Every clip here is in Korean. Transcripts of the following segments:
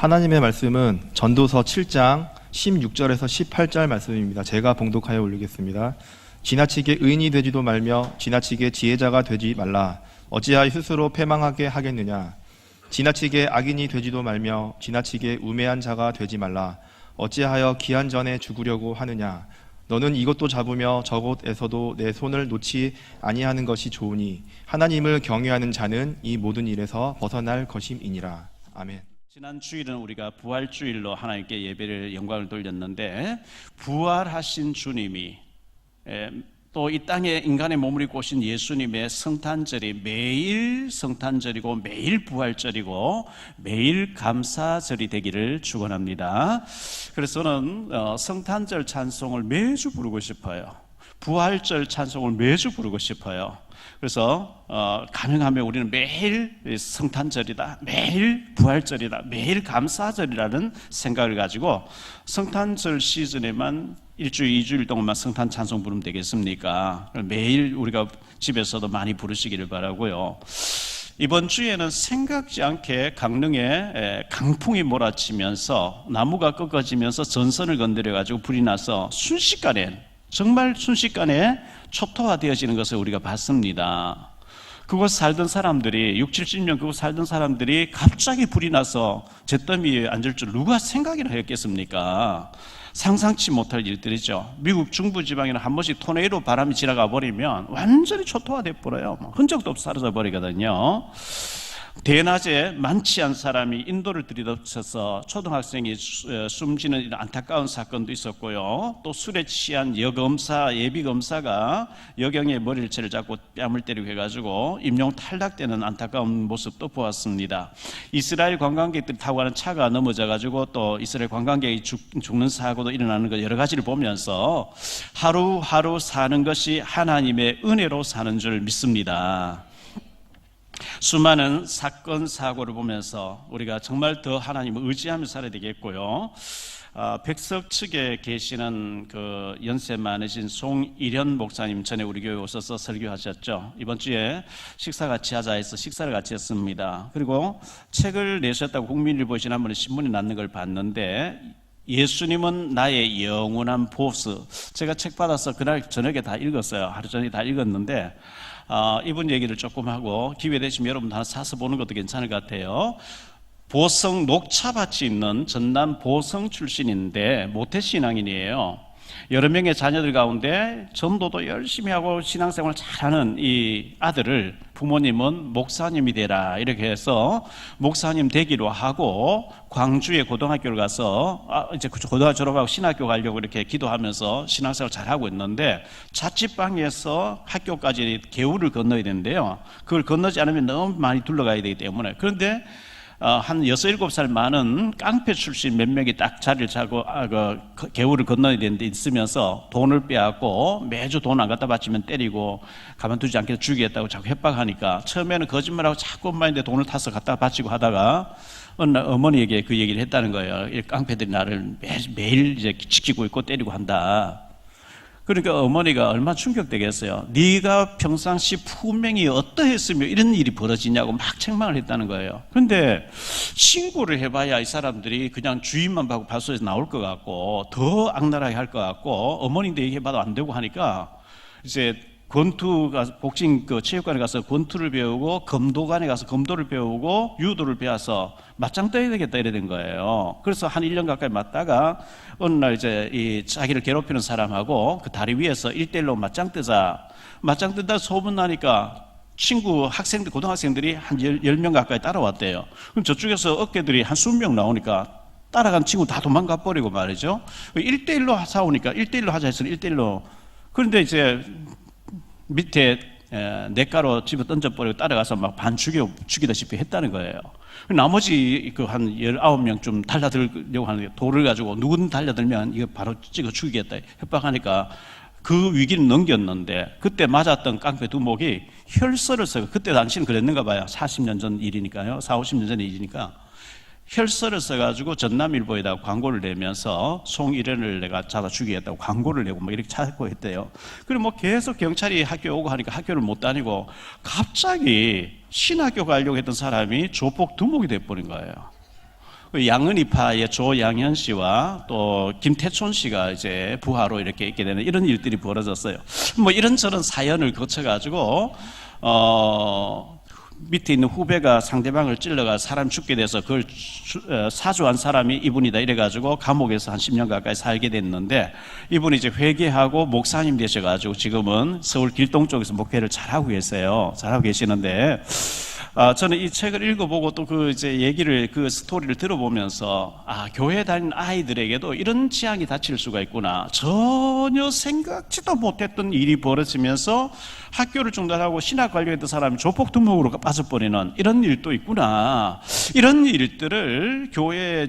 하나님의 말씀은 전도서 7장 16절에서 18절 말씀입니다. 제가 봉독하여 올리겠습니다. 지나치게 의인이 되지도 말며 지나치게 지혜자가 되지 말라. 어찌하여 스스로 패망하게 하겠느냐. 지나치게 악인이 되지도 말며 지나치게 우매한 자가 되지 말라. 어찌하여 기한 전에 죽으려고 하느냐. 너는 이것도 잡으며 저것에서도 내 손을 놓지 아니하는 것이 좋으니 하나님을 경외하는 자는 이 모든 일에서 벗어날 것임이니라. 아멘. 지난 주일은 우리가 부활주일로 하나님께 예배를 영광을 돌렸는데, 부활하신 주님이 또 이 땅에 인간의 몸을 입고 오신 예수님의 성탄절이 매일 성탄절이고 매일 부활절이고 매일 감사절이 되기를 축원합니다. 그래서 저는 성탄절 찬송을 매주 부르고 싶어요. 부활절 찬송을 매주 부르고 싶어요. 그래서 가능하면 우리는 매일 성탄절이다, 매일 부활절이다, 매일 감사절이라는 생각을 가지고 성탄절 시즌에만 일주일, 2주일 동안만 성탄 찬송 부르면 되겠습니까? 매일 우리가 집에서도 많이 부르시기를 바라고요. 이번 주에는 생각지 않게 강릉에 강풍이 몰아치면서 나무가 꺾어지면서 전선을 건드려가지고 불이 나서 정말 순식간에 초토화되어지는 것을 우리가 봤습니다. 그곳 살던 사람들이 60, 70년 그곳 살던 사람들이 갑자기 불이 나서 잿더미에 앉을 줄 누가 생각이나 했겠습니까? 상상치 못할 일들이죠. 미국 중부지방에는 한 번씩 토네이도 바람이 지나가 버리면 완전히 초토화돼 버려요. 흔적도 없이 사라져 버리거든요. 대낮에 많지 않은 사람이 인도를 들이닥쳐서 초등학생이 숨지는 이런 안타까운 사건도 있었고요. 또 술에 취한 예비검사가 여경의 머리를 잡고 뺨을 때리고 해가지고 임용 탈락되는 안타까운 모습도 보았습니다. 이스라엘 관광객들이 타고 가는 차가 넘어져가지고 또 이스라엘 관광객이 죽는 사고도 일어나는 것, 여러 가지를 보면서 하루하루 사는 것이 하나님의 은혜로 사는 줄 믿습니다. 수많은 사건 사고를 보면서 우리가 정말 더 하나님을 의지하며 살아야 되겠고요. 백석 측에 계시는 그 연세 많으신 송일현 목사님, 전에 우리 교회 오셔서 설교하셨죠. 이번 주에 식사 같이 하자 해서 식사를 같이 했습니다. 그리고 책을 내셨다고 국민일보에 지난번에 신문에 났는 걸 봤는데, 예수님은 나의 영원한 보스. 제가 책 받아서 그날 저녁에 다 읽었어요. 하루 전에 다 읽었는데 이분 얘기를 조금 하고 기회 되시면 여러분 하나 사서 보는 것도 괜찮을 것 같아요. 보성 녹차밭이 있는 전남 보성 출신인데 모태신앙인이에요. 여러 명의 자녀들 가운데 전도도 열심히 하고 신앙생활 잘하는 이 아들을 부모님은 목사님이 되라 이렇게 해서 목사님 되기로 하고 광주에 고등학교를 가서 이제 고등학교 졸업하고 신학교 가려고 이렇게 기도하면서 신앙생활 잘하고 있는데, 자취방에서 학교까지 개울을 건너야 되는데요. 그걸 건너지 않으면 너무 많이 둘러가야 되기 때문에, 그런데 한 6, 7살 많은 깡패 출신 몇 명이 딱 자리를 잡고 그 개울을 건너야 되는데 있으면서 돈을 빼앗고 매주 돈 안 갖다 바치면 때리고 가만두지 않게 죽이겠다고 자꾸 협박하니까 처음에는 거짓말하고 자꾸 엄마인데 돈을 타서 갖다 바치고 하다가 어느 날 어머니에게 그 얘기를 했다는 거예요. 이 깡패들이 나를 매일 이제 지키고 있고 때리고 한다. 그러니까 어머니가 얼마나 충격되겠어요. 네가 평상시 분명히 어떠했으면 이런 일이 벌어지냐고 막 책망을 했다는 거예요. 그런데 신고를 해봐야 이 사람들이 그냥 주인만 받고 발소에서 나올 것 같고 더 악랄하게 할 것 같고, 어머니인데 얘기해봐도 안 되고 하니까 이제 권투가 복싱 체육관에 가서 권투를 배우고 검도관에 가서 검도를 배우고 유도를 배워서 맞짱 떠야 되겠다 이래 된 거예요. 그래서 한 1년 가까이 맞다가 어느 날 이제 이 자기를 괴롭히는 사람하고 그 다리 위에서 1대1로 맞짱 뜨자. 맞짱 뜬다 소문 나니까 친구 학생들, 고등학생들이 한 10명 가까이 따라왔대요. 그럼 저쪽에서 어깨들이 한 20명 나오니까 따라간 친구 다 도망가 버리고 말이죠. 1대1로 싸우니까 1대1로 하자 해서 1대1로. 그런데 이제 밑에 냇가로 집어 던져버리고 따라가서 막 반 죽이다시피 했다는 거예요. 나머지 그 한 19명 좀 달려들려고 하는데 돌을 가지고 누군 달려들면 이거 바로 찍어 죽이겠다 협박하니까 그 위기를 넘겼는데, 그때 맞았던 깡패 두목이 혈서를 써요. 그때 당시는 그랬는가 봐요. 40년 전 일이니까요. 40, 50년 전 일이니까 혈서를 써가지고 전남일보에다가 광고를 내면서 송일현을 내가 잡아 죽이겠다고 광고를 내고 뭐 이렇게 찾고 했대요. 그리고 뭐 계속 경찰이 학교에 오고 하니까 학교를 못 다니고 갑자기 신학교 가려고 했던 사람이 조폭 두목이 돼버린 거예요. 양은이파의 조양현 씨와 또 김태촌 씨가 이제 부하로 이렇게 있게 되는 이런 일들이 벌어졌어요. 뭐 이런저런 사연을 거쳐가지고 밑에 있는 후배가 상대방을 찔러가 사람 죽게 돼서 그걸 사주한 사람이 이분이다 이래가지고 감옥에서 한 10년 가까이 살게 됐는데, 이분이 이제 회개하고 목사님 되셔가지고 지금은 서울 길동 쪽에서 목회를 잘하고 계세요. 잘하고 계시는데, 저는 이 책을 읽어보고 또 그 이제 얘기를, 그 스토리를 들어보면서, 교회 다니는 아이들에게도 이런 재앙이 닥칠 수가 있구나. 전혀 생각지도 못했던 일이 벌어지면서 학교를 중단하고 신학 관련했던 사람이 조폭 두목으로 빠져버리는 이런 일도 있구나. 이런 일들을 교회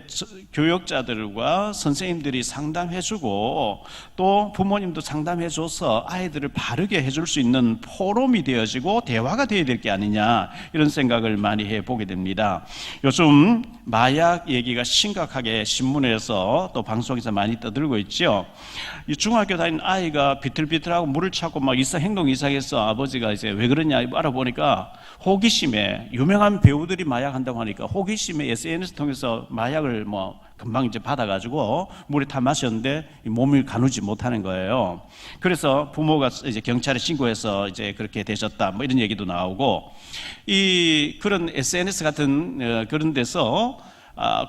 교역자들과 선생님들이 상담해주고 또 부모님도 상담해줘서 아이들을 바르게 해줄 수 있는 포럼이 되어지고 대화가 되어야 될 게 아니냐, 이런 생각을 많이 해보게 됩니다. 요즘 마약 얘기가 심각하게 신문에서 또 방송에서 많이 떠들고 있죠. 이 중학교 다니는 아이가 비틀비틀하고 물을 찾고 막 행동 이상해서 아버지가 이제 왜 그러냐 알아보니까 호기심에, 유명한 배우들이 마약한다고 하니까 호기심에 SNS 통해서 마약을 뭐 금방 이제 받아가지고 물에 타 마셨는데 몸을 가누지 못하는 거예요. 그래서 부모가 이제 경찰에 신고해서 이제 그렇게 되셨다, 뭐 이런 얘기도 나오고, 이 그런 SNS 같은 그런 데서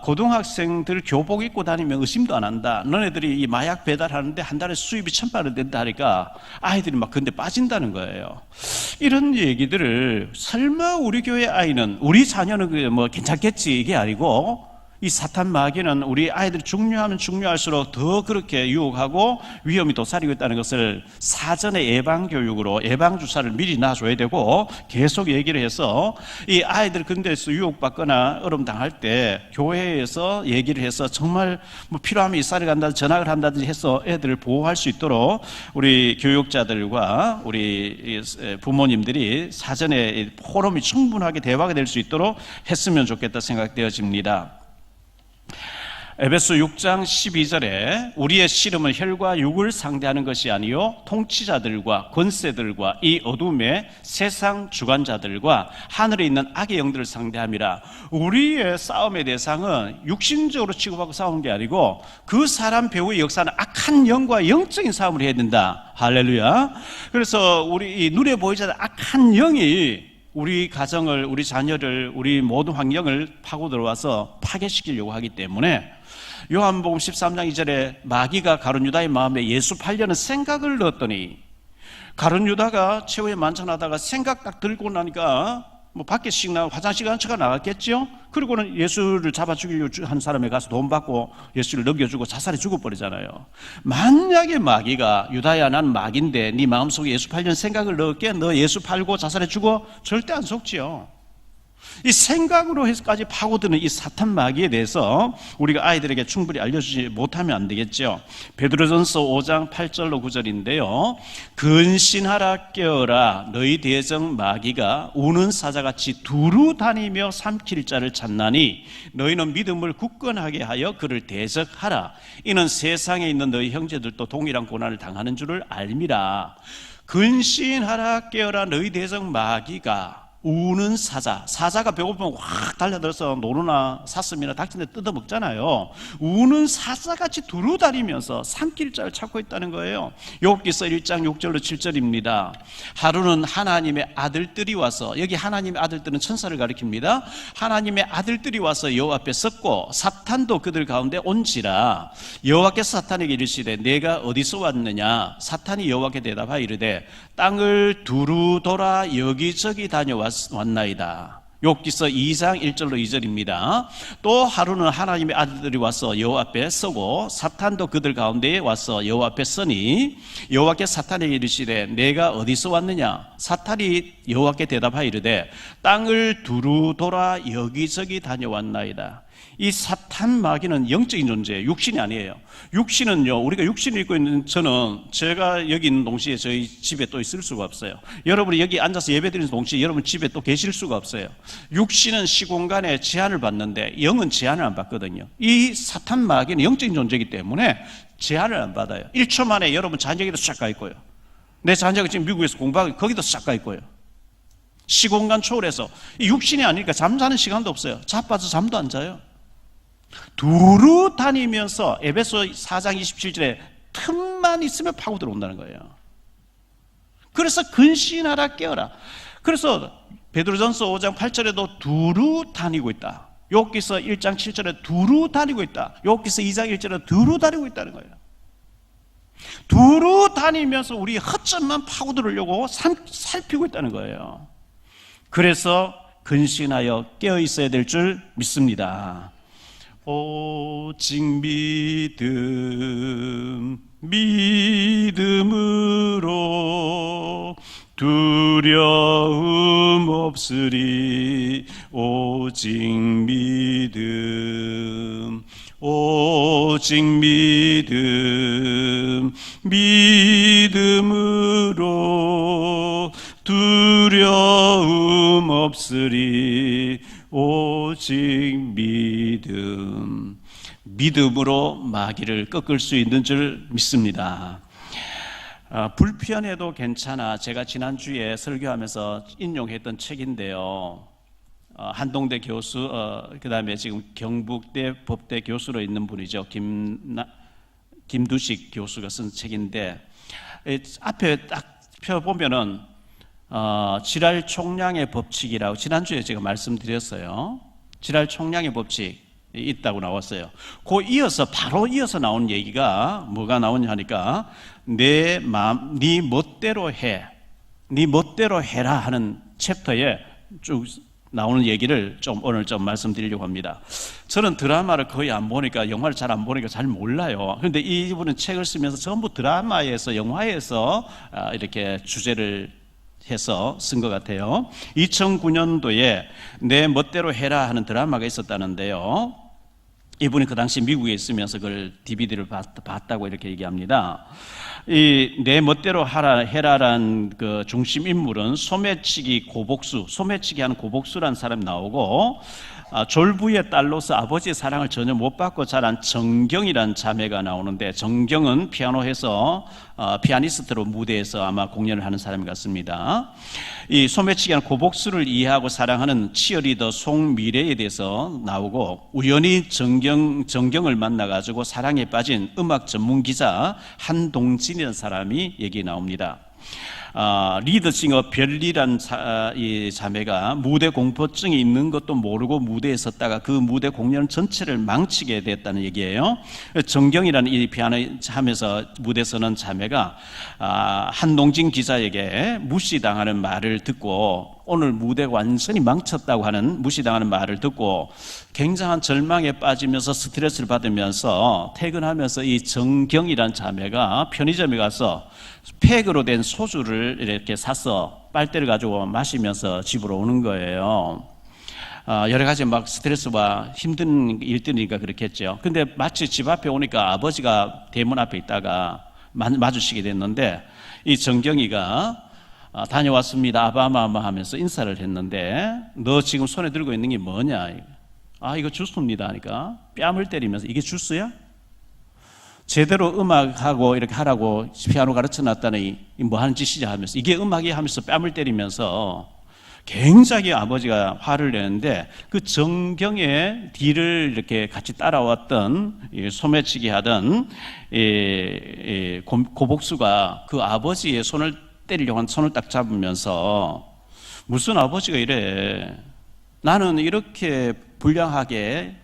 고등학생들 교복 입고 다니면 의심도 안 한다. 너네들이 이 마약 배달하는데 한 달에 수입이 1,000만 된다 하니까 아이들이 막 근데 빠진다는 거예요. 이런 얘기들을 설마 우리 교회 아이는, 우리 자녀는 뭐 괜찮겠지 이게 아니고, 이 사탄 마귀는 우리 아이들이 중요하면 중요할수록 더 그렇게 유혹하고 위험이 도사리고 있다는 것을 사전에 예방교육으로 예방주사를 미리 놔줘야 되고, 계속 얘기를 해서 이 아이들 근데서 유혹받거나 어려움 당할 때 교회에서 얘기를 해서 정말 뭐 필요하면 이사를 간다든지 전학을 한다든지 해서 애들을 보호할 수 있도록 우리 교육자들과 우리 부모님들이 사전에 포럼이 충분하게 대화가 될 수 있도록 했으면 좋겠다 생각되어집니다. 에베소 6장 12절에 우리의 씨름은 혈과 육을 상대하는 것이 아니요 통치자들과 권세들과 이 어둠의 세상 주관자들과 하늘에 있는 악의 영들을 상대함이라. 우리의 싸움의 대상은 육신적으로 치고받고 싸우는 게 아니고 그 사람 배후의 역사는 악한 영과 영적인 싸움을 해야 된다. 할렐루야. 그래서 우리 눈에 보이지 않는 악한 영이 우리 가정을, 우리 자녀를, 우리 모든 환경을 파고 들어와서 파괴시키려고 하기 때문에 요한복음 13장 2절에 마귀가 가룟 유다의 마음에 예수 팔려는 생각을 넣었더니, 가룟 유다가 최후에 만찬하다가 생각 딱 들고 나니까 뭐 밖에 화장실 간 척가 나갔겠죠. 그리고는 예수를 잡아 죽이려고 한 사람에 가서 돈 받고 예수를 넘겨주고 자살해 죽어버리잖아요. 만약에 마귀가 유다야 난 마귀인데 네 마음속에 예수 팔려는 생각을 넣을게, 너 예수 팔고 자살해 죽어? 절대 안 속지요. 이 생각으로 해서까지 파고드는 이 사탄 마귀에 대해서 우리가 아이들에게 충분히 알려주지 못하면 안 되겠죠. 베드로전서 5장 8절로 9절인데요. 근신하라 깨어라, 너희 대적 마귀가 우는 사자같이 두루 다니며 삼킬 자를 찾나니 너희는 믿음을 굳건하게 하여 그를 대적하라. 이는 세상에 있는 너희 형제들도 동일한 고난을 당하는 줄을 알미라. 근신하라 깨어라, 너희 대적 마귀가 우는 사자가 배고프면 확 달려들어서 노루나 사슴이나 닭진데 뜯어먹잖아요. 우는 사자같이 두루다니면서 삼킬 자를 찾고 있다는 거예요. 욥기서 1장 6절로 7절입니다. 하루는 하나님의 아들들이 와서, 여기 하나님의 아들들은 천사를 가리킵니다. 하나님의 아들들이 와서 여호와 앞에 섰고 사탄도 그들 가운데 온지라. 여호와께서 사탄에게 이르시되 내가 어디서 왔느냐. 사탄이 여호와께 대답하여 이르되 땅을 두루 돌아 여기저기 다녀왔나이다. 욥기서 2장 1절로 2절입니다. 또 하루는 하나님의 아들들이 와서 여호와 앞에 서고 사탄도 그들 가운데에 와서 여호와 앞에 서니 여호와께서 사탄에게 이르시되 내가 어디서 왔느냐. 사탄이 여호와께 대답하여 이르되 땅을 두루 돌아 여기저기 다녀왔나이다. 이 사탄 마귀는 영적인 존재예요. 육신이 아니에요. 육신은요, 우리가 육신을 입고 있는 저는 제가 여기 있는 동시에 저희 집에 또 있을 수가 없어요. 여러분이 여기 앉아서 예배드리는 동시에 여러분 집에 또 계실 수가 없어요. 육신은 시공간에 제한을 받는데 영은 제한을 안 받거든요. 이 사탄 마귀는 영적인 존재이기 때문에 제한을 안 받아요. 1초 만에 여러분 자녀에게도 싹 가 있고요. 내 자녀가 지금 미국에서 공부하고 거기도 싹 가 있고요. 시공간 초월해서. 이 육신이 아니니까 잠자는 시간도 없어요. 자빠져 잠도 안 자요. 두루 다니면서 에베소 4장 27절에 틈만 있으면 파고 들어온다는 거예요. 그래서 근신하라 깨어라. 그래서 베드로전서 5장 8절에도 두루 다니고 있다. 욥기서 1장 7절에 두루 다니고 있다. 욥기서 2장 1절에 두루 다니고 있다는 거예요. 두루 다니면서 우리 허점만 파고 들으려고 살피고 있다는 거예요. 그래서 근신하여 깨어 있어야 될 줄 믿습니다. 오직 믿음으로 두려움 없으리. 오직 믿음으로 두려움 없으리. 오직 믿음으로 마귀를 꺾을 수 있는 줄 믿습니다. 불편해도 괜찮아. 제가 지난주에 설교하면서 인용했던 책인데요. 한동대 교수, 그 다음에 지금 경북대 법대 교수로 있는 분이죠. 김두식 교수가 쓴 책인데, 앞에 딱 펴보면은 질할 총량의 법칙이라고 지난주에 제가 말씀드렸어요. 질할 총량의 법칙 있다고 나왔어요. 바로 이어서 나온 얘기가 뭐가 나오냐 하니까 내 마음, 네 멋대로 해라 하는 챕터에 쭉 나오는 얘기를 오늘 좀 말씀드리려고 합니다. 저는 드라마를 거의 안 보니까, 영화를 잘 안 보니까 잘 몰라요. 그런데 이분은 책을 쓰면서 전부 드라마에서, 영화에서 이렇게 주제를 해서 쓴 것 같아요. 2009년도에 내 멋대로 해라 하는 드라마가 있었다는데요. 이분이 그 당시 미국에 있으면서 그걸 DVD를 봤다고 이렇게 얘기합니다. 이 내 멋대로 해라란 그 중심 인물은 소매치기 하는 고복수라는 사람이 나오고, 졸부의 딸로서 아버지의 사랑을 전혀 못 받고 자란 정경이라는 자매가 나오는데, 정경은 피아니스트로 무대에서 아마 공연을 하는 사람 같습니다. 이 소매치기하는 고복수를 이해하고 사랑하는 치어리더 송미래에 대해서 나오고, 우연히 정경을 만나가지고 사랑에 빠진 음악 전문 기자 한동진이라는 사람이 얘기 나옵니다. 리드싱어 별리란 이 자매가 무대 공포증이 있는 것도 모르고 무대에 섰다가 그 무대 공연 전체를 망치게 됐다는 얘기예요. 정경이라는 이 피아노 하면서 무대에 서는 자매가 한동진 기자에게 무시당하는 말을 듣고, 오늘 무대 완전히 망쳤다고 하는 무시당하는 말을 듣고 굉장한 절망에 빠지면서 스트레스를 받으면서 퇴근하면서 이 정경이라는 자매가 편의점에 가서 팩으로 된 소주를 이렇게 사서 빨대를 가지고 마시면서 집으로 오는 거예요. 여러 가지 막 스트레스와 힘든 일들이니까 그렇겠죠. 근데 마치 집 앞에 오니까 아버지가 대문 앞에 있다가 마주치게 됐는데, 이 정경이가 다녀왔습니다, 아바마마 하면서 인사를 했는데, 너 지금 손에 들고 있는 게 뭐냐? 이거 주스입니다 하니까 뺨을 때리면서, 이게 주스야? 제대로 음악하고 이렇게 하라고 피아노 가르쳐 놨다니 뭐 하는 짓이냐 하면서, 이게 음악이 하면서 뺨을 때리면서 굉장히 아버지가 화를 내는데, 그 정경의 뒤를 이렇게 같이 따라왔던 소매치기 하던 고복수가 그 아버지의 손을 때리려고 한 손을 딱 잡으면서, 무슨 아버지가 이래, 나는 이렇게 불량하게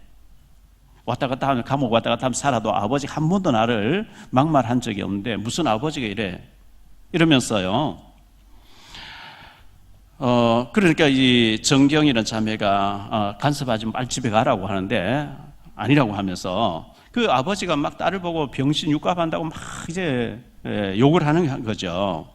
왔다 갔다 하면, 감옥 왔다 갔다 하면 살아도 아버지 한 번도 나를 막말한 적이 없는데 무슨 아버지가 이래, 이러면서요. 그러니까 이 정경이라는 자매가 간섭하지 말 집에 가라고 하는데 아니라고 하면서, 그 아버지가 막 딸을 보고 병신 육갑한다고 막 이제 욕을 하는 거죠.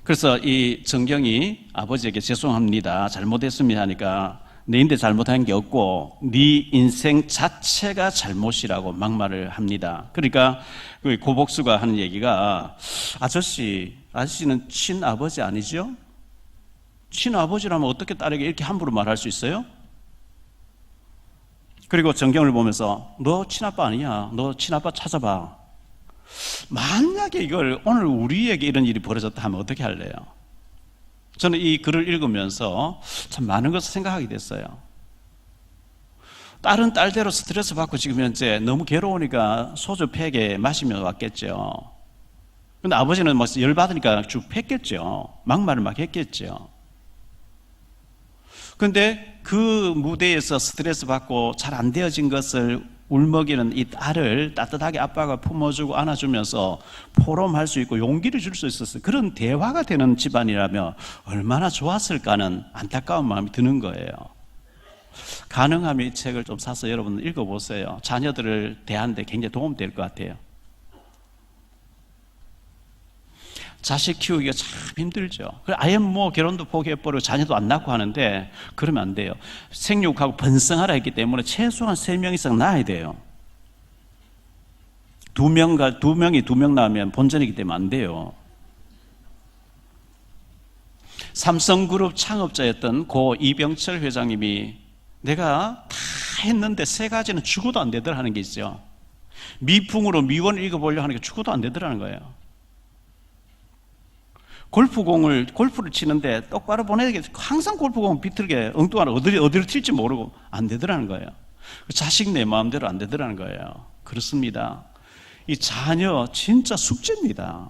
그래서 이 정경이 아버지에게 죄송합니다, 잘못했습니다 하니까, 너인데 잘못한 게 없고 네 인생 자체가 잘못이라고 막말을 합니다. 그러니까 그 고복수가 하는 얘기가, 아저씨는 친아버지 아니죠? 친아버지라면 어떻게 딸에게 이렇게 함부로 말할 수 있어요? 그리고 정경을 보면서, 너 친아빠 아니야, 너 친아빠 찾아봐. 만약에 이걸 오늘 우리에게 이런 일이 벌어졌다 하면 어떻게 할래요? 저는 이 글을 읽으면서 참 많은 것을 생각하게 됐어요. 딸은 딸대로 스트레스 받고 지금 현재 너무 괴로우니까 소주 팩에 마시며 왔겠죠. 근데 아버지는 뭐 열받으니까 쭉 팼겠죠. 막말을 막 했겠죠. 근데 그 무대에서 스트레스 받고 잘 안 되어진 것을 울먹이는 이 딸을 따뜻하게 아빠가 품어주고 안아주면서 포럼할 수 있고 용기를 줄 수 있었어요. 그런 대화가 되는 집안이라면 얼마나 좋았을까는 안타까운 마음이 드는 거예요. 가능하면 이 책을 좀 사서 여러분 읽어보세요. 자녀들을 대하는데 굉장히 도움될 것 같아요. 자식 키우기가 참 힘들죠. 아예 뭐 결혼도 포기해버리고 자녀도 안 낳고 하는데 그러면 안 돼요. 생육하고 번성하라 했기 때문에 최소한 3명 이상 낳아야 돼요. 2명이 2명 낳으면 본전이기 때문에 안 돼요. 삼성그룹 창업자였던 고 이병철 회장님이 내가 다 했는데 3가지는 죽어도 안 되더라 하는 게 있죠. 미풍으로 미원을 읽어보려고 하는 게 죽어도 안 되더라는 거예요. 골프를 치는데 똑바로 보내야 돼. 항상 골프공 비틀게 엉뚱하게 어디로 튈지 모르고 안 되더라는 거예요. 자식 내 마음대로 안 되더라는 거예요. 그렇습니다. 이 자녀 진짜 숙제입니다.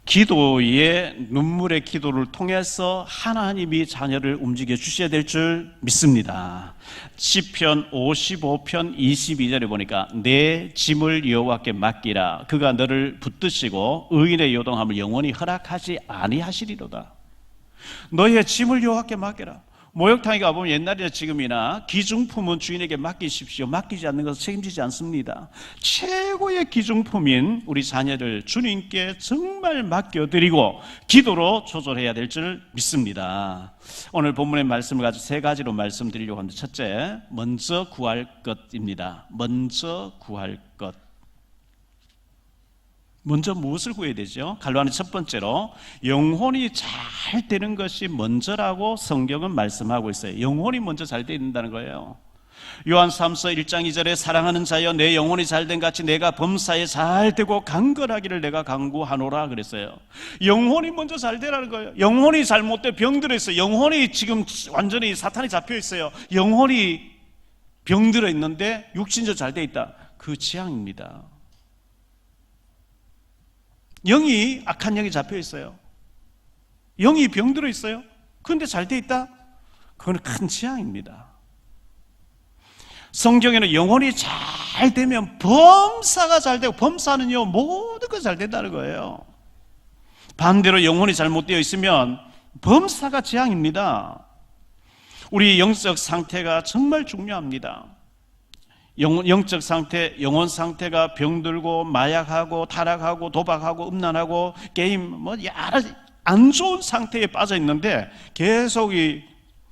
기도의 눈물의 기도를 통해서 하나님이 자녀를 움직여 주셔야 될 줄 믿습니다. 시편 55편 22절에 보니까 내 짐을 여호와께 맡기라. 그가 너를 붙드시고 의인의 요동함을 영원히 허락하지 아니하시리로다. 너의 짐을 여호와께 맡겨라. 목욕탕에 가보면 옛날이나 지금이나 기중품은 주인에게 맡기십시오. 맡기지 않는 것은 책임지지 않습니다. 최고의 기중품인 우리 자녀를 주님께 정말 맡겨드리고 기도로 조절해야 될 줄 믿습니다. 오늘 본문의 말씀을 가지고 3가지로 말씀드리려고 합니다. 첫째, 먼저 구할 것입니다. 먼저 구할 것. 먼저 무엇을 구해야 되죠? 갈로아는 첫 번째로 영혼이 잘 되는 것이 먼저라고 성경은 말씀하고 있어요. 영혼이 먼저 잘 되어야 된다는 거예요. 요한 3서 1장 2절에 사랑하는 자여 내 영혼이 잘된 같이 내가 범사에 잘 되고 강건하기를 내가 강구하노라 그랬어요. 영혼이 먼저 잘 되라는 거예요. 영혼이 잘못돼 병들어 있어요. 영혼이 지금 완전히 사탄이 잡혀 있어요. 영혼이 병들어 있는데 육신적으로 잘 돼 있다. 그 재앙입니다. 영이 악한 영이 잡혀 있어요. 영이 병들어 있어요. 그런데 잘 돼 있다? 그건 큰 재앙입니다. 성경에는 영혼이 잘 되면 범사가 잘 되고, 범사는요 모든 것 잘 된다는 거예요. 반대로 영혼이 잘못되어 있으면 범사가 재앙입니다. 우리 영적 상태가 정말 중요합니다. 영적 상태, 영혼 상태가 병들고 마약하고 타락하고 도박하고 음란하고 게임 뭐 여러 안 좋은 상태에 빠져 있는데 계속 이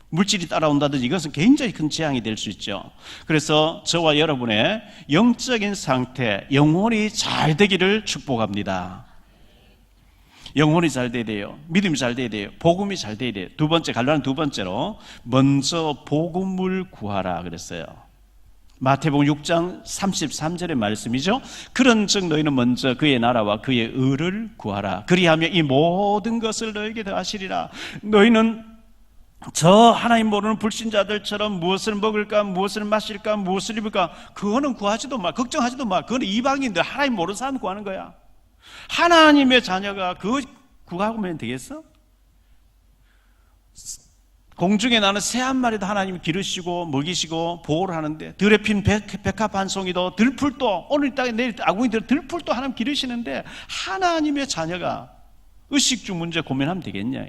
물질이 따라온다든지 이것은 굉장히 큰 재앙이 될 수 있죠. 그래서 저와 여러분의 영적인 상태, 영혼이 잘 되기를 축복합니다. 영혼이 잘 돼야 돼요. 믿음이 잘 돼야 돼요. 복음이 잘 돼야 돼요. 두 번째, 갈로아는 두 번째로 먼저 복음을 구하라 그랬어요. 마태복음 6장 33절의 말씀이죠. 그런즉 너희는 먼저 그의 나라와 그의 의를 구하라. 그리하면 이 모든 것을 너에게 더하시리라. 너희는 저 하나님 모르는 불신자들처럼 무엇을 먹을까, 무엇을 마실까, 무엇을 입을까 그거는 구하지도 마, 걱정하지도 마. 그건 이방인들, 하나님 모르는 사람 구하는 거야. 하나님의 자녀가 그거 구하면 되겠어? 공중에 나는 새 한 마리도 하나님이 기르시고 먹이시고 보호를 하는데, 들에 핀 백합 한 송이도, 들풀도, 오늘 땅에 내일 아궁이들 들풀도 하나님 기르시는데 하나님의 자녀가 의식주 문제 고민하면 되겠냐?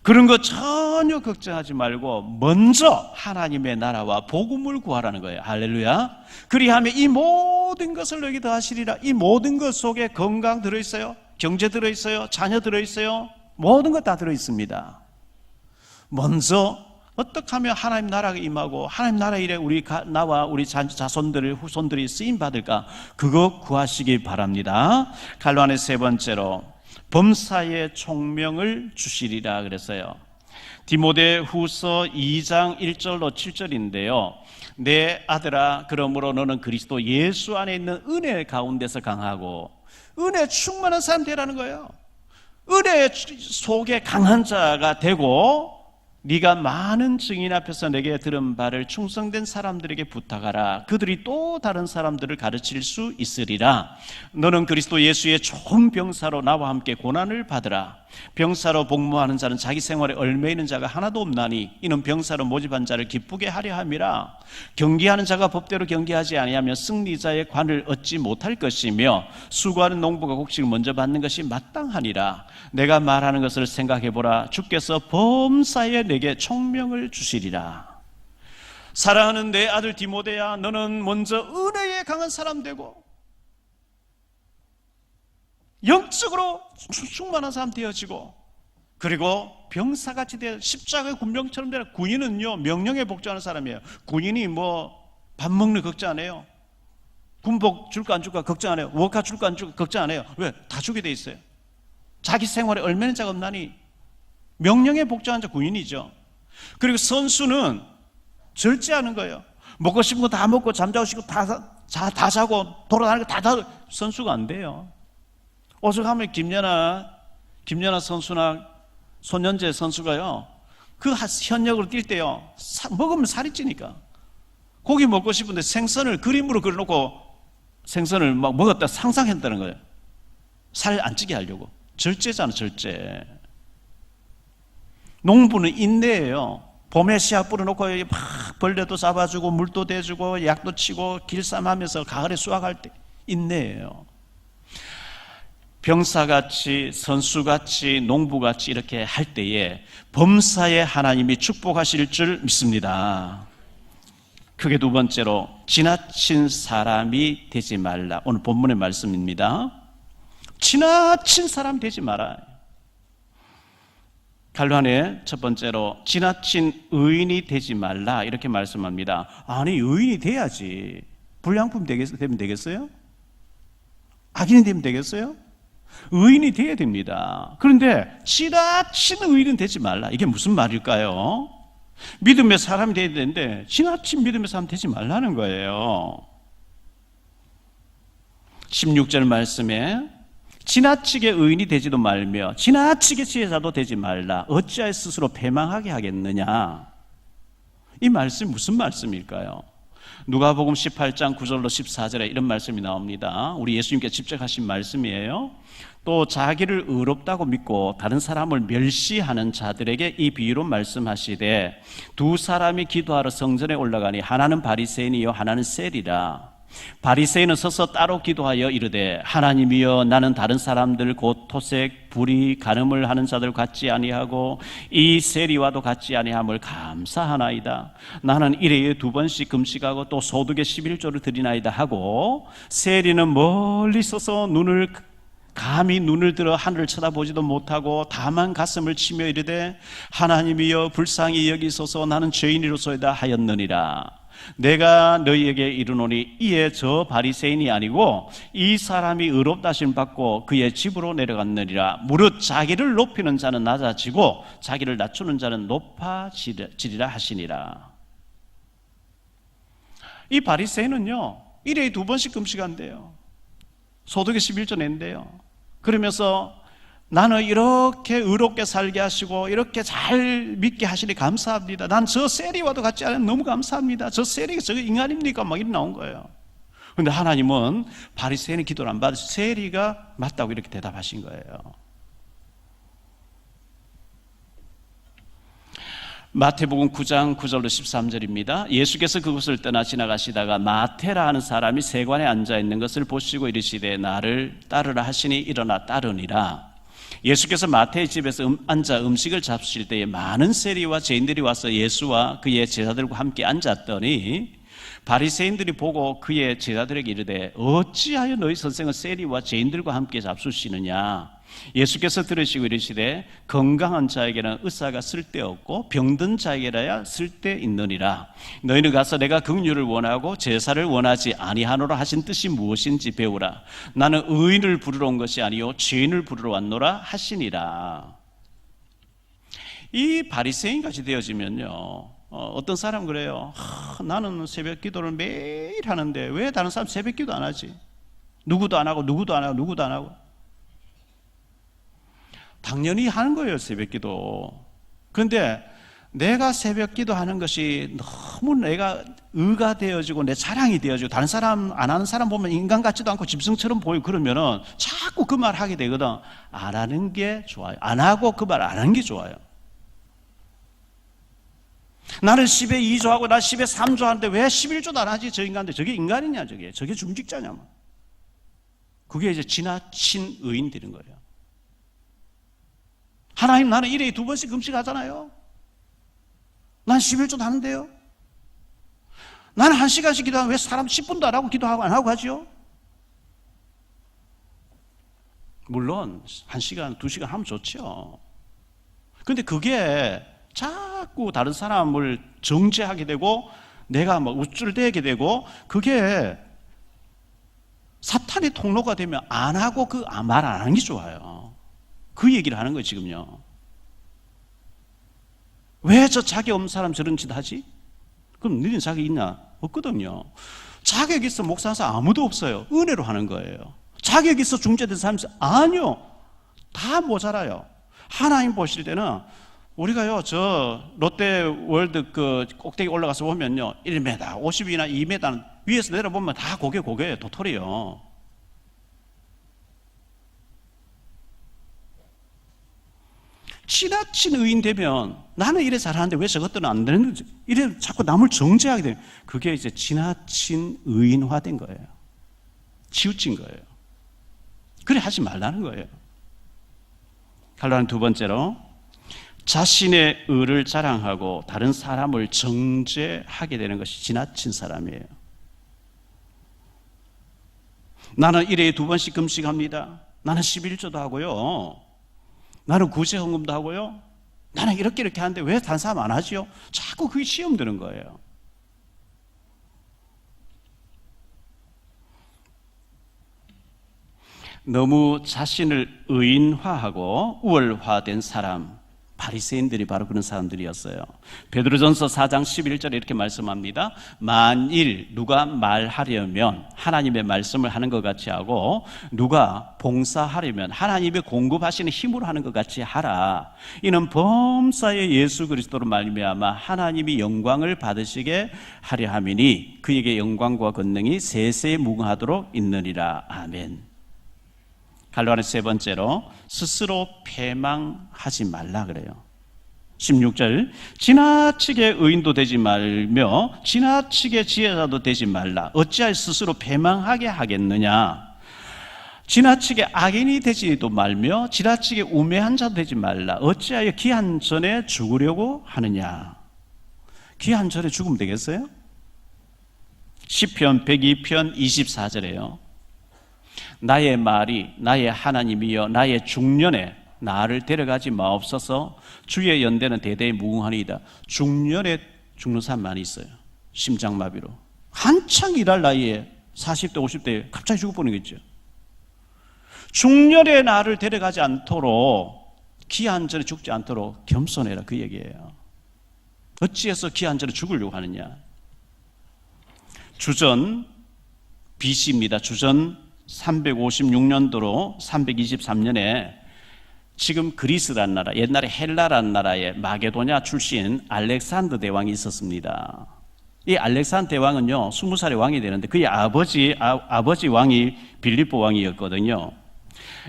그런 거 전혀 걱정하지 말고 먼저 하나님의 나라와 복음을 구하라는 거예요. 할렐루야. 그리하면 이 모든 것을 너에게 더하시리라. 이 모든 것 속에 건강 들어있어요, 경제 들어있어요, 자녀 들어있어요, 모든 것 다 들어있습니다. 먼저 어떻게 하면 하나님 나라가 임하고 하나님 나라 일에 나와 우리 자손들이 후손들이 쓰임 받을까, 그거 구하시기 바랍니다. 갈로아의 세 번째로 범사의 총명을 주시리라 그랬어요. 디모데후서 2장 1절로 7절인데요. 내 아들아, 그러므로 너는 그리스도 예수 안에 있는 은혜 가운데서 강하고, 은혜 충만한 사람 되라는 거예요. 은혜 속에 강한 자가 되고 네가 많은 증인 앞에서 내게 들은 바를 충성된 사람들에게 부탁하라. 그들이 또 다른 사람들을 가르칠 수 있으리라. 너는 그리스도 예수의 좋은 병사로 나와 함께 고난을 받으라. 병사로 복무하는 자는 자기 생활에 얽매이는 자가 하나도 없나니 이는 병사로 모집한 자를 기쁘게 하려 함이라. 경기하는 자가 법대로 경기하지 아니하면 승리자의 관을 얻지 못할 것이며 수고하는 농부가 곡식을 먼저 받는 것이 마땅하니라. 내가 말하는 것을 생각해보라. 주께서 범사에 내게 총명을 주시리라. 사랑하는 내 아들 디모데야, 너는 먼저 은혜에 강한 사람 되고 영적으로 충만한 사람 되어지고, 그리고 병사같이 되어 십자가의 군병처럼 되라. 군인은요 명령에 복종하는 사람이에요. 군인이 뭐 밥 먹는 거 걱정 안 해요. 군복 줄까 안 줄까 걱정 안 해요. 월카 줄까 안 줄까 걱정 안 해요. 왜? 다 주게 돼 있어요. 자기 생활에 얽매이는 자가 없나니 명령에 복종하는 자 군인이죠. 그리고 선수는 절제하는 거예요. 먹고 싶은 거 다 먹고 잠자고 싶고 다 자고 돌아다니고 다 선수가 안 돼요. 오죽하면 김연아 선수나 손현재 선수가요, 그 현역으로 뛸 때요, 먹으면 살이 찌니까 고기 먹고 싶은데 생선을 그림으로 그려놓고 생선을 막 먹었다 상상했다는 거예요. 살 안 찌게 하려고. 절제잖아, 절제. 농부는 인내예요. 봄에 씨앗 뿌려놓고 막 벌레도 잡아주고 물도 대주고 약도 치고 길쌈하면서 가을에 수확할 때 인내예요. 병사같이 선수같이 농부같이 이렇게 할 때에 범사에 하나님이 축복하실 줄 믿습니다. 크게 두 번째로 지나친 사람이 되지 말라. 오늘 본문의 말씀입니다. 지나친 사람 되지 마라. 갈로안에 첫 번째로 지나친 의인이 되지 말라 이렇게 말씀합니다. 아니, 의인이 돼야지. 불량품 되면 되겠어요? 악인이 되면 되겠어요? 의인이 돼야 됩니다. 그런데 지나친 의인은 되지 말라. 이게 무슨 말일까요? 믿음의 사람이 돼야 되는데 지나친 믿음의 사람 되지 말라는 거예요. 16절 말씀에 지나치게 의인이 되지도 말며 지나치게 지혜자도 되지 말라. 어찌하여 스스로 패망하게 하겠느냐. 이 말씀이 무슨 말씀일까요? 누가복음 18장 9절로 14절에 이런 말씀이 나옵니다. 우리 예수님께서 직접 하신 말씀이에요. 또 자기를 의롭다고 믿고 다른 사람을 멸시하는 자들에게 이 비유로 말씀하시되, 두 사람이 기도하러 성전에 올라가니 하나는 바리새인이요 하나는 세리라. 바리새인은 서서 따로 기도하여 이르되, 하나님이여, 나는 다른 사람들 곧 토색, 불의, 간음을 하는 자들 같지 아니하고 이 세리와도 같지 아니함을 감사하나이다. 나는 일회에 2번씩 금식하고 또 소득의 11조를 드리나이다 하고, 세리는 멀리 서서 감히 눈을 들어 하늘을 쳐다보지도 못하고 다만 가슴을 치며 이르되, 하나님이여, 불쌍히 여기소서, 나는 죄인이로소이다 하였느니라. 내가 너희에게 이르노니 이에 저 바리새인이 아니고 이 사람이 의롭다 하심 받고 그의 집으로 내려갔느니라. 무릇 자기를 높이는 자는 낮아지고 자기를 낮추는 자는 높아지리라 하시니라. 이 바리새인은요, 일회에 2번씩 금식한대요. 소득의 11조 낸대요. 그러면서 나는 이렇게 의롭게 살게 하시고 이렇게 잘 믿게 하시니 감사합니다. 난 저 세리와도 같지 않아요. 너무 감사합니다. 저 세리가 저게 인간입니까? 막 이렇게 나온 거예요. 그런데 하나님은 바리새인의 기도를 안 받으시고 세리가 맞다고 이렇게 대답하신 거예요. 마태복음 9장 9절로 13절입니다. 예수께서 그곳을 떠나 지나가시다가 마태라 하는 사람이 세관에 앉아 있는 것을 보시고 이르시되, 나를 따르라 하시니 일어나 따르니라. 예수께서 마태의 집에서 앉아 음식을 잡수실 때에 많은 세리와 죄인들이 와서 예수와 그의 제자들과 함께 앉았더니 바리새인들이 보고 그의 제자들에게 이르되, 어찌하여 너희 선생은 세리와 죄인들과 함께 잡수시느냐. 예수께서 들으시고 이르시되, 건강한 자에게는 의사가 쓸데없고 병든 자에게라야 쓸데있느니라. 너희는 가서 내가 긍휼을 원하고 제사를 원하지 아니하노라 하신 뜻이 무엇인지 배우라. 나는 의인을 부르러 온 것이 아니요 죄인을 부르러 왔노라 하시니라. 이 바리새인같이 되어지면요, 어떤 사람 그래요. 나는 새벽 기도를 매일 하는데 왜 다른 사람 새벽 기도 안 하지? 누구도 안 하고 누구도 안 하고 누구도 안 하고. 당연히 하는 거예요, 새벽 기도. 그런데 내가 새벽 기도하는 것이 너무 내가 의가 되어지고 내 자랑이 되어지고 다른 사람 안 하는 사람 보면 인간 같지도 않고 짐승처럼 보이고 그러면은 자꾸 그 말 하게 되거든. 안 하는 게 좋아요. 안 하고 그 말 안 하는 게 좋아요. 나는 10에 2조 하고 나 10에 3조 하는데 왜 11조도 안 하지? 저 인간들. 저게 인간이냐 저게 중직자냐. 그게 이제 지나친 의인들인 거예요. 하나님 나는 1회에 2번씩 금식하잖아요. 난 11조도 하는데요. 나는 1시간씩 기도하면 왜 사람 10분도 안 하고 기도하고 안 하고 하죠? 물론 1시간, 2시간 하면 좋죠. 근데 그게 자꾸 다른 사람을 정죄하게 되고 내가 막 우쭐대게 되고 그게 사탄의 통로가 되면 안 하고 그 말 안 하는 게 좋아요. 그 얘기를 하는 거예요 지금요. 왜 저 자격 없는 사람 저런 짓 하지? 그럼 너희는 자격 있나? 없거든요. 자격 있어 목사사 아무도 없어요. 은혜로 하는 거예요. 자격 있어 중재된 사람 아니요. 다 모자라요. 하나님 보실 때는 우리가요 저 롯데월드 그 꼭대기 올라가서 보면요 1m, 50이나 2m는 위에서 내려보면 다 고개예요. 도토리요. 지나친 의인 되면 나는 이래 잘하는데 왜 저것들은 안 되는지 이래 자꾸 남을 정죄하게 되면 그게 이제 지나친 의인화된 거예요. 치우친 거예요. 그래 하지 말라는 거예요. 갈라는 두 번째로 자신의 의를 자랑하고 다른 사람을 정죄하게 되는 것이 지나친 사람이에요. 나는 1회에 2번씩 금식합니다. 나는 11조도 하고요. 나는 구제헌금도 하고요. 나는 이렇게 하는데 왜 다른 사람 안 하지요? 자꾸 그게 시험 드는 거예요. 너무 자신을 의인화하고 우월화된 사람, 바리새인들이 바로 그런 사람들이었어요. 베드로전서 4장 11절에 이렇게 말씀합니다. 만일 누가 말하려면 하나님의 말씀을 하는 것 같이 하고 누가 봉사하려면 하나님의 공급하시는 힘으로 하는 것 같이 하라. 이는 범사의 예수 그리스도로 말미암아 하나님이 영광을 받으시게 하려 함이니 그에게 영광과 권능이 세세 무궁하도록 있느니라. 아멘. 갈로아는 세 번째로 스스로 패망하지 말라 그래요. 16절 지나치게 의인도 되지 말며 지나치게 지혜자도 되지 말라. 어찌하여 스스로 패망하게 하겠느냐. 지나치게 악인이 되지도 말며 지나치게 우매한 자도 되지 말라. 어찌하여 기한 전에 죽으려고 하느냐. 기한 전에 죽으면 되겠어요? 시편 102편 24절에요. 나의 말이 나의 하나님이여 나의 중년에 나를 데려가지 마옵소서. 주의 연대는 대대히 무궁하니이다. 중년에 죽는 사람 많이 있어요. 심장마비로 한창 일할 나이에 40대 50대에 갑자기 죽어버리는 거 있죠. 중년에 나를 데려가지 않도록 기한 전에 죽지 않도록 겸손해라 그 얘기예요. 어찌해서 기한 전에 죽으려고 하느냐. 주전 BC입니다. 주전 356년도로 323년에 지금 그리스란 나라, 옛날에 헬라란 나라의 마게도냐 출신 알렉산더 대왕이 있었습니다. 이 알렉산더 대왕은요 20살에 왕이 되는데 그의 아버지 왕이 빌립보 왕이었거든요.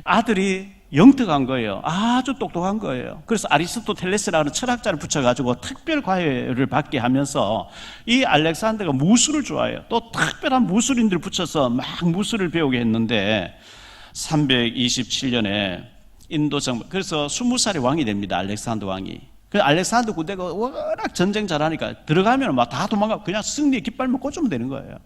아들이 영특한 거예요. 아주 똑똑한 거예요. 그래서 아리스토텔레스라는 철학자를 붙여가지고 특별 과외를 받게 하면서 이 알렉산더가 무술을 좋아해요. 또 특별한 무술인들을 붙여서 막 무술을 배우게 했는데 327년에 인도 정부, 그래서 20살에 왕이 됩니다. 알렉산더 왕이. 그 알렉산더 군대가 워낙 전쟁 잘하니까 들어가면 막 다 도망가고 그냥 승리의 깃발만 꽂으면 되는 거예요.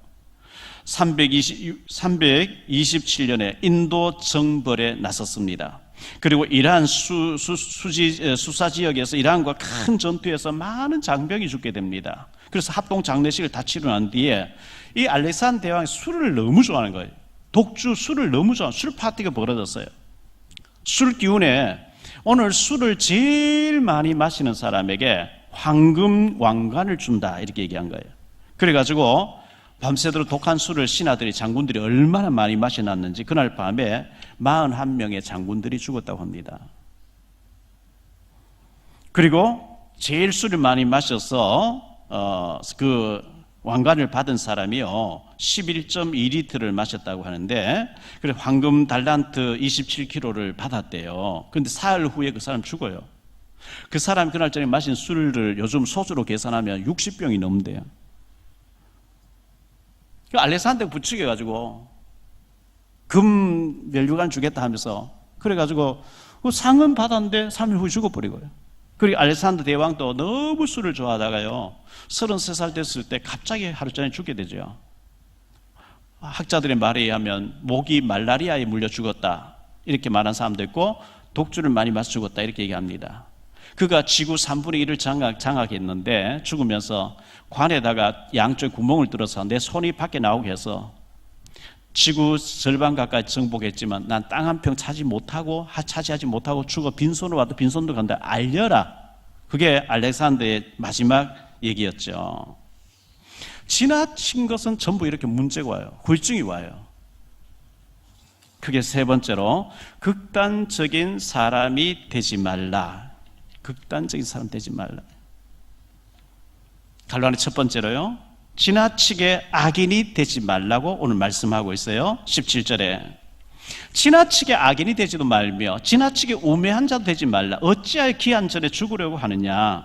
327년에 인도 정벌에 나섰습니다. 그리고 이란 수사 지역에서 이란과 큰 전투에서 많은 장병이 죽게 됩니다. 그래서 합동 장례식을 다 치르고 뒤에 이 알렉산더 대왕이 술을 너무 좋아하는 거예요. 독주 술을 너무 좋아하는 술 파티가 벌어졌어요. 술 기운에 오늘 술을 제일 많이 마시는 사람에게 황금 왕관을 준다 이렇게 얘기한 거예요. 그래가지고 밤새도록 독한 술을 신하들이 장군들이 얼마나 많이 마셔놨는지 그날 밤에 41명의 장군들이 죽었다고 합니다. 그리고 제일 술을 많이 마셔서 그 왕관을 받은 사람이요 11.2리터를 마셨다고 하는데, 그래 황금 달란트 27kg를 받았대요. 그런데 사흘 후에 그 사람 죽어요. 그 사람이 그날 저녁에 마신 술을 요즘 소주로 계산하면 60병이 넘는데요. 그 알렉산더 부추겨가지고 금 면류관 주겠다 하면서, 그래가지고 그 상은 받았는데 3일 후에 죽어버리고요. 그리고 알렉산더 대왕도 너무 술을 좋아하다가요 33살 됐을 때 갑자기 하루 전에 죽게 되죠. 학자들의 말에 의하면 목이 말라리아에 물려 죽었다 이렇게 말한 사람도 있고, 독주를 많이 마셔 죽었다 이렇게 얘기합니다. 그가 지구 3분의 1을 장악했는데 죽으면서 관에다가 양쪽에 구멍을 뚫어서 내 손이 밖에 나오게 해서 지구 절반 가까이 정복했지만 난 땅 한 평 차지하지 못하고 죽어 빈손으로 와도 빈손도 간다 알려라. 그게 알렉산더의 마지막 얘기였죠. 지나친 것은 전부 이렇게 문제가 와요. 후유증이 와요. 그게 세 번째로 극단적인 사람이 되지 말라. 극단적인 사람 되지 말라. 갈로안의 첫 번째로요, 지나치게 악인이 되지 말라고 오늘 말씀하고 있어요. 17절에 지나치게 악인이 되지도 말며 지나치게 우매한 자도 되지 말라. 어찌하여 기한 전에 죽으려고 하느냐.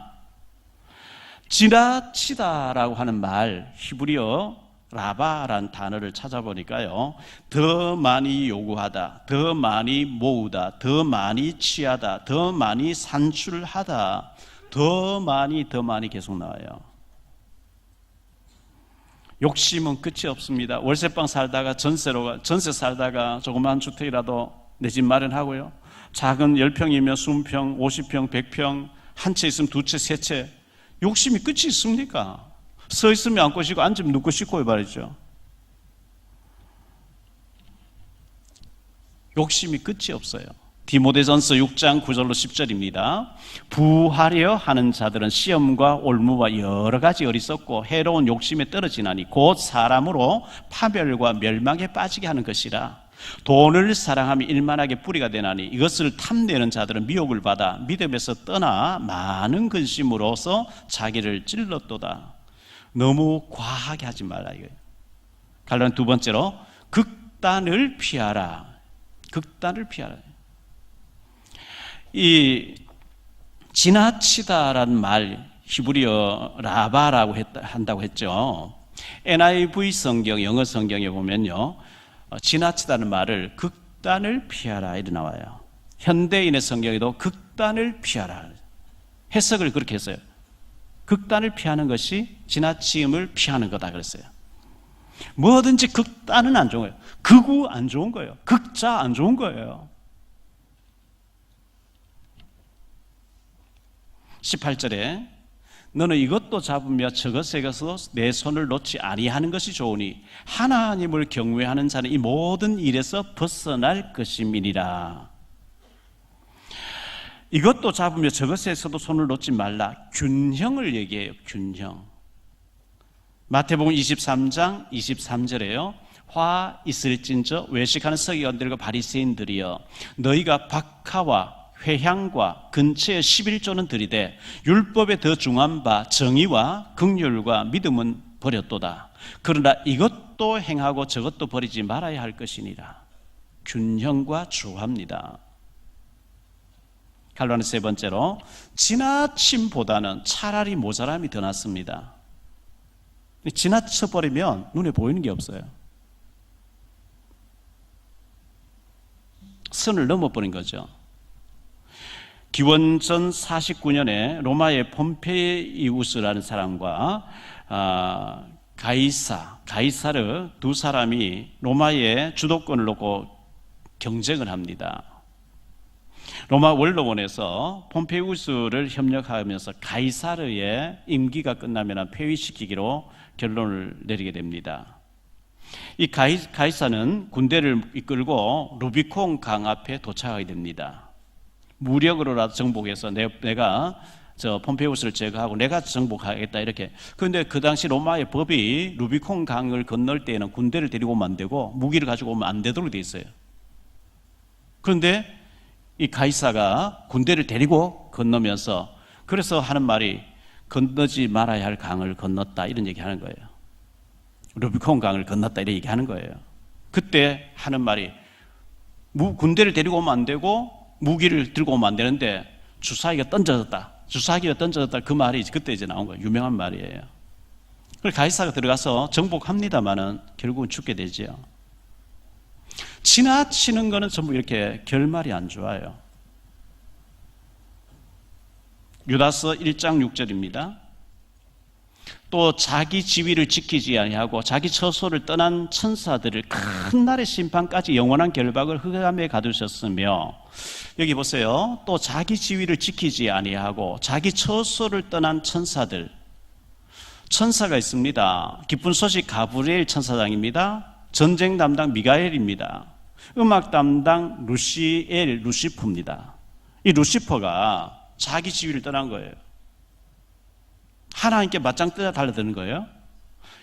지나치다라고 하는 말, 히브리어 라바라는 단어를 찾아보니까요, 더 많이 요구하다, 더 많이 모으다, 더 많이 취하다, 더 많이 산출하다, 더 많이 계속 나와요. 욕심은 끝이 없습니다. 월세방 살다가 전세 살다가 조그만 주택이라도 내 집 마련하고요, 작은 10평이면 20평, 50평, 100평, 한 채 있으면 두 채, 세 채. 욕심이 끝이 있습니까? 서 있으면 앉고 싶고 앉으면 눕고 싶고 말이죠. 욕심이 끝이 없어요. 디모데전서 6장 9절로 10절입니다. 부하려 하는 자들은 시험과 올무와 여러 가지 어리석고 해로운 욕심에 떨어지나니 곧 사람으로 파멸과 멸망에 빠지게 하는 것이라. 돈을 사랑하며 일만하게 뿌리가 되나니 이것을 탐내는 자들은 미혹을 받아 믿음에서 떠나 많은 근심으로서 자기를 찔렀도다. 너무 과하게 하지 말라 이거예요. 갈로안 두 번째로 극단을 피하라. 극단을 피하라. 이 지나치다라는 말, 히브리어 라바라고 한다고 했죠. NIV 성경, 영어 성경에 보면요, 지나치다는 말을 극단을 피하라 이렇게 나와요. 현대인의 성경에도 극단을 피하라 해석을 그렇게 했어요. 극단을 피하는 것이 지나침을 피하는 거다 그랬어요. 뭐든지 극단은 안 좋은 거예요. 극우 안 좋은 거예요. 극자 안 좋은 거예요. 18절에 너는 이것도 잡으며 저것에게서 내 손을 놓지 아니하는 것이 좋으니 하나님을 경외하는 자는 이 모든 일에서 벗어날 것임이니라. 이것도 잡으며 저것에서도 손을 놓지 말라. 균형을 얘기해요. 균형. 마태복음 23장 23절에요. 화 있을진저 외식하는 서기관들과 바리새인들이여 너희가 박하와 회향과 근처에 11조는 들이되 율법에 더 중한 바 정의와 긍휼과 믿음은 버렸도다. 그러나 이것도 행하고 저것도 버리지 말아야 할 것이니라. 균형과 주합니다. 갈로안의 세 번째로 지나침보다는 차라리 모자람이 더 낫습니다. 지나쳐버리면 눈에 보이는 게 없어요. 선을 넘어버린 거죠. 기원전 49년에 로마의 폼페이우스라는 사람과 가이사르 두 사람이 로마의 주도권을 놓고 경쟁을 합니다. 로마 원로원에서 폼페이우스를 협력하면서 가이사르의 임기가 끝나면 폐위시키기로 결론을 내리게 됩니다. 이 가이사는 군대를 이끌고 루비콘 강 앞에 도착하게 됩니다. 무력으로라도 정복해서 내가 저 폼페이우스를 제거하고 내가 정복하겠다 이렇게. 그런데 그 당시 로마의 법이 루비콘 강을 건널 때에는 군대를 데리고 오면 안 되고 무기를 가지고 오면 안 되도록 돼 있어요. 그런데 이 가이사가 군대를 데리고 건너면서 그래서 하는 말이 건너지 말아야 할 강을 건넜다 이런 얘기하는 거예요. 루비콘 강을 건넜다 이런 얘기하는 거예요. 그때 하는 말이 군대를 데리고 오면 안 되고 무기를 들고 오면 안 되는데 주사기가 던져졌다. 주사기가 던져졌다. 그 말이 그때 이제 나온 거예요. 유명한 말이에요. 그래서 가이사가 들어가서 정복합니다만은 결국은 죽게 되지요. 지나치는 거는 전부 이렇게 결말이 안 좋아요. 유다서 1장 6절입니다. 또 자기 지위를 지키지 아니하고 자기 처소를 떠난 천사들을 큰 날의 심판까지 영원한 결박을 흑암에 가두셨으며, 여기 보세요. 또 자기 지위를 지키지 아니하고 자기 처소를 떠난 천사들, 천사가 있습니다. 기쁜 소식 가브리엘 천사장입니다. 전쟁 담당 미가엘입니다. 음악 담당 루시퍼입니다. 이 루시퍼가 자기 지위를 떠난 거예요. 하나님께 맞짱 뜨자 달려드는 거예요.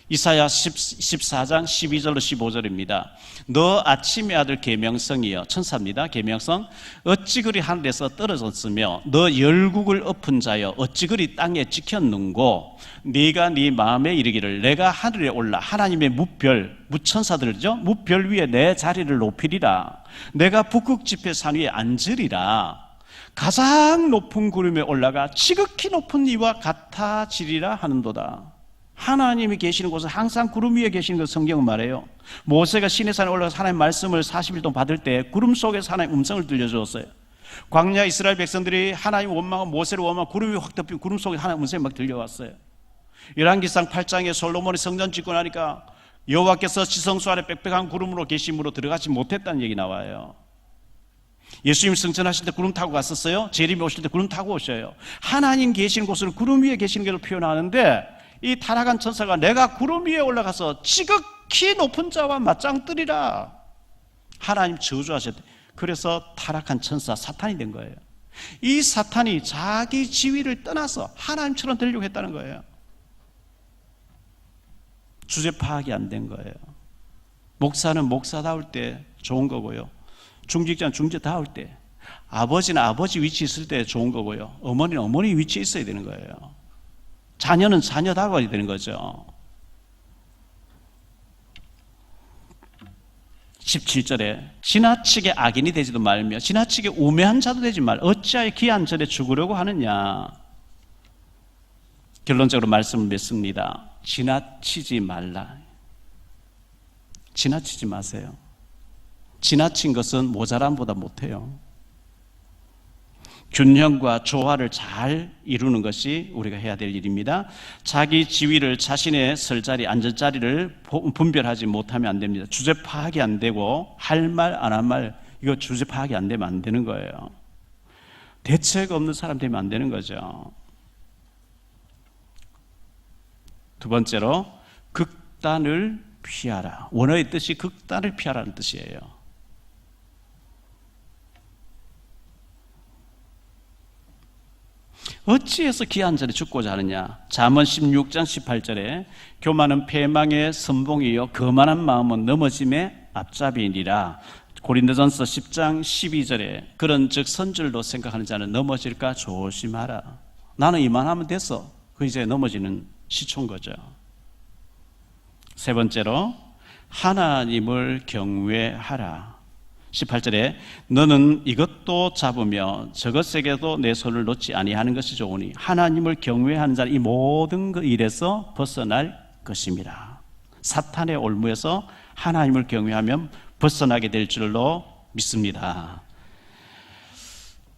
이사야 14장 12절로 15절입니다. 너 아침의 아들 계명성이여, 천사입니다. 계명성, 어찌 그리 하늘에서 떨어졌으며 너 열국을 엎은 자여 어찌 그리 땅에 찍혔는고, 네가 네 마음에 이르기를 내가 하늘에 올라 하나님의 무천사들이죠, 무별 위에 내 자리를 높이리라. 내가 북극 지폐 산 위에 앉으리라. 가장 높은 구름에 올라가 지극히 높은 이와 같아지리라 하는도다. 하나님이 계시는 곳은 항상 구름 위에 계시는 것 성경은 말해요. 모세가 시내산에 올라가서 하나님의 말씀을 40일 동안 받을 때 구름 속에서 하나님의 음성을 들려주었어요. 광야 이스라엘 백성들이 하나님 원망하고 모세를 원망하고 구름이 확 덮이고 구름 속에 하나님의 음성이 막 들려왔어요. 열왕기상 8장에 솔로몬이 성전 짓고 나니까 여호와께서 지성소 안에 빽빽한 구름으로 계심으로 들어가지 못했다는 얘기 나와요. 예수님 승천하실 때 구름 타고 갔었어요. 재림이 오실 때 구름 타고 오셔요. 하나님 계시는 곳을 구름 위에 계시는 것을 표현하는데, 이 타락한 천사가 내가 구름 위에 올라가서 지극히 높은 자와 맞짱 뜨리라. 하나님 저주하셨대. 그래서 타락한 천사 사탄이 된 거예요. 이 사탄이 자기 지위를 떠나서 하나님처럼 되려고 했다는 거예요. 주제 파악이 안 된 거예요. 목사는 목사다울 때 좋은 거고요, 중직자는 중직자다울 때, 아버지는 아버지 위치에 있을 때 좋은 거고요, 어머니는 어머니 위치에 있어야 되는 거예요. 자녀는 자녀다워야 되는 거죠. 17절에 지나치게 악인이 되지도 말며 지나치게 우매한 자도 되지 말. 어찌하여 귀한 전에 죽으려고 하느냐. 결론적으로 말씀을 맺습니다. 지나치지 말라. 지나치지 마세요. 지나친 것은 모자람보다 못해요. 균형과 조화를 잘 이루는 것이 우리가 해야 될 일입니다. 자기 지위를, 자신의 설 자리, 앉을 자리를 분별하지 못하면 안 됩니다. 주제 파악이 안 되고 할 말, 안 할 말, 이거 주제 파악이 안 되면 안 되는 거예요. 대책 없는 사람 되면 안 되는 거죠. 두 번째로, 극단을 피하라. 원어의 뜻이 극단을 피하라는 뜻이에요. 어찌해서 귀한 전에 죽고자 하느냐. 잠언 16장 18절에 교만은 패망의 선봉이요 거만한 마음은 넘어짐의 앞잡이니라. 고린도전서 10장 12절에 그런즉 선줄로 생각하는 자는 넘어질까 조심하라. 나는 이만하면 됐어. 그 이제 넘어지는 시초인 거죠. 세 번째로, 하나님을 경외하라. 18절에 너는 이것도 잡으며 저것에게도 내 손을 놓지 아니하는 것이 좋으니 하나님을 경외하는 자는 이 모든 그 일에서 벗어날 것입니다. 사탄의 올무에서 하나님을 경외하면 벗어나게 될 줄로 믿습니다.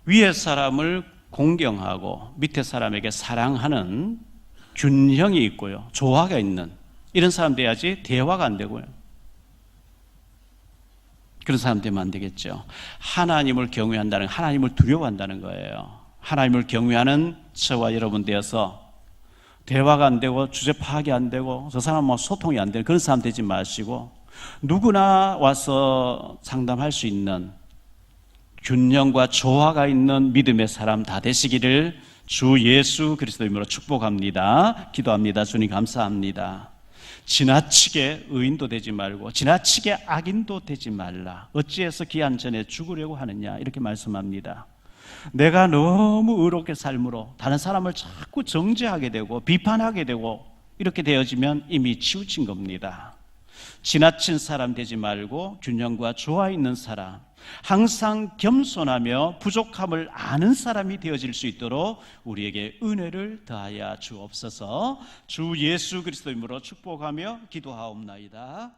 위에 사람을 공경하고 밑에 사람에게 사랑하는 균형이 있고요, 조화가 있는 이런 사람 돼야지 대화가 안 되고요, 그런 사람 되면 안 되겠죠. 하나님을 경외한다는, 하나님을 두려워한다는 거예요. 하나님을 경외하는 저와 여러분 되어서 대화가 안 되고 주제 파악이 안 되고 저 사람과 소통이 안 되는 그런 사람 되지 마시고, 누구나 와서 상담할 수 있는 균형과 조화가 있는 믿음의 사람 다 되시기를 주 예수 그리스도 이름으로 축복합니다. 기도합니다. 주님 감사합니다. 지나치게 의인도 되지 말고 지나치게 악인도 되지 말라. 어찌해서 귀한 전에 죽으려고 하느냐, 이렇게 말씀합니다. 내가 너무 의롭게 삶으로 다른 사람을 자꾸 정죄하게 되고 비판하게 되고 이렇게 되어지면 이미 치우친 겁니다. 지나친 사람 되지 말고 균형과 조화 있는 사람, 항상 겸손하며 부족함을 아는 사람이 되어질 수 있도록 우리에게 은혜를 더하여 주옵소서. 주 예수 그리스도 이름으로 축복하며 기도하옵나이다.